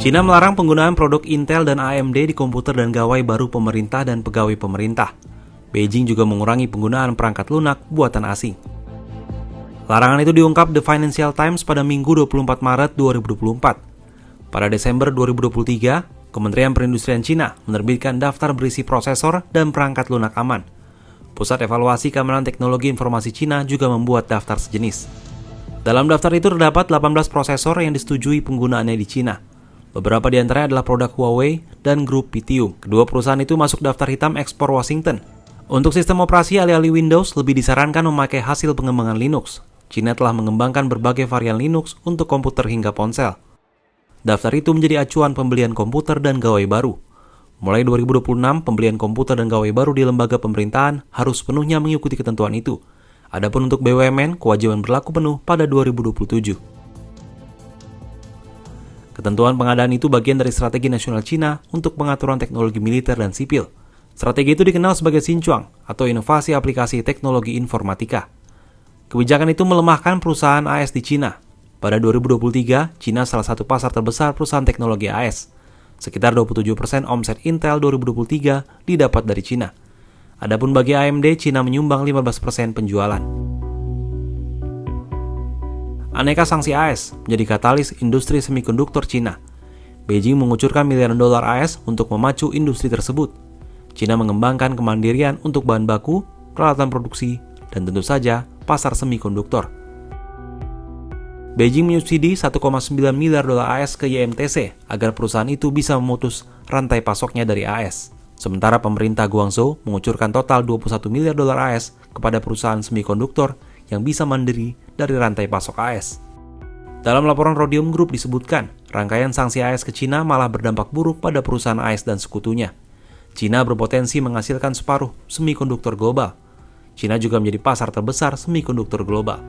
Cina melarang penggunaan produk Intel dan AMD di komputer dan gawai baru pemerintah dan pegawai pemerintah. Beijing juga mengurangi penggunaan perangkat lunak buatan asing. Larangan itu diungkap The Financial Times pada Minggu 24 Maret 2024. Pada Desember 2023, Kementerian Perindustrian Cina menerbitkan daftar berisi prosesor dan perangkat lunak aman. Pusat Evaluasi Keamanan Teknologi Informasi Cina juga membuat daftar sejenis. Dalam daftar itu terdapat 18 prosesor yang disetujui penggunaannya di Cina. Beberapa di antaranya adalah produk Huawei dan grup Pitium. Kedua perusahaan itu masuk daftar hitam ekspor Washington. Untuk sistem operasi alih-alih Windows, lebih disarankan memakai hasil pengembangan Linux. Cina telah mengembangkan berbagai varian Linux untuk komputer hingga ponsel. Daftar itu menjadi acuan pembelian komputer dan gawai baru. Mulai 2026, pembelian komputer dan gawai baru di lembaga pemerintahan harus penuhnya mengikuti ketentuan itu. Adapun untuk BUMN, kewajiban berlaku penuh pada 2027. Ketentuan pengadaan itu bagian dari strategi nasional Cina untuk pengaturan teknologi militer dan sipil. Strategi itu dikenal sebagai Xinjiang atau Inovasi Aplikasi Teknologi Informatika. Kebijakan itu melemahkan perusahaan AS di Cina. Pada 2023, Cina salah satu pasar terbesar perusahaan teknologi AS. Sekitar 27% omset Intel 2023 didapat dari Cina. Adapun bagi AMD, Cina menyumbang 15% penjualan. Aneka sanksi AS menjadi katalis industri semikonduktor Cina. Beijing mengucurkan miliaran dolar AS untuk memacu industri tersebut. Cina mengembangkan kemandirian untuk bahan baku, peralatan produksi, dan tentu saja pasar semikonduktor. Beijing menyubsidi 1,9 miliar dolar AS ke YMTC agar perusahaan itu bisa memutus rantai pasoknya dari AS. Sementara pemerintah Guangzhou mengucurkan total 21 miliar dolar AS kepada perusahaan semikonduktor yang bisa mandiri dari rantai pasok AS. Dalam laporan Rhodium Group disebutkan, rangkaian sanksi AS ke Cina malah berdampak buruk pada perusahaan AS dan sekutunya. Cina berpotensi menghasilkan separuh semikonduktor global. Cina juga menjadi pasar terbesar semikonduktor global.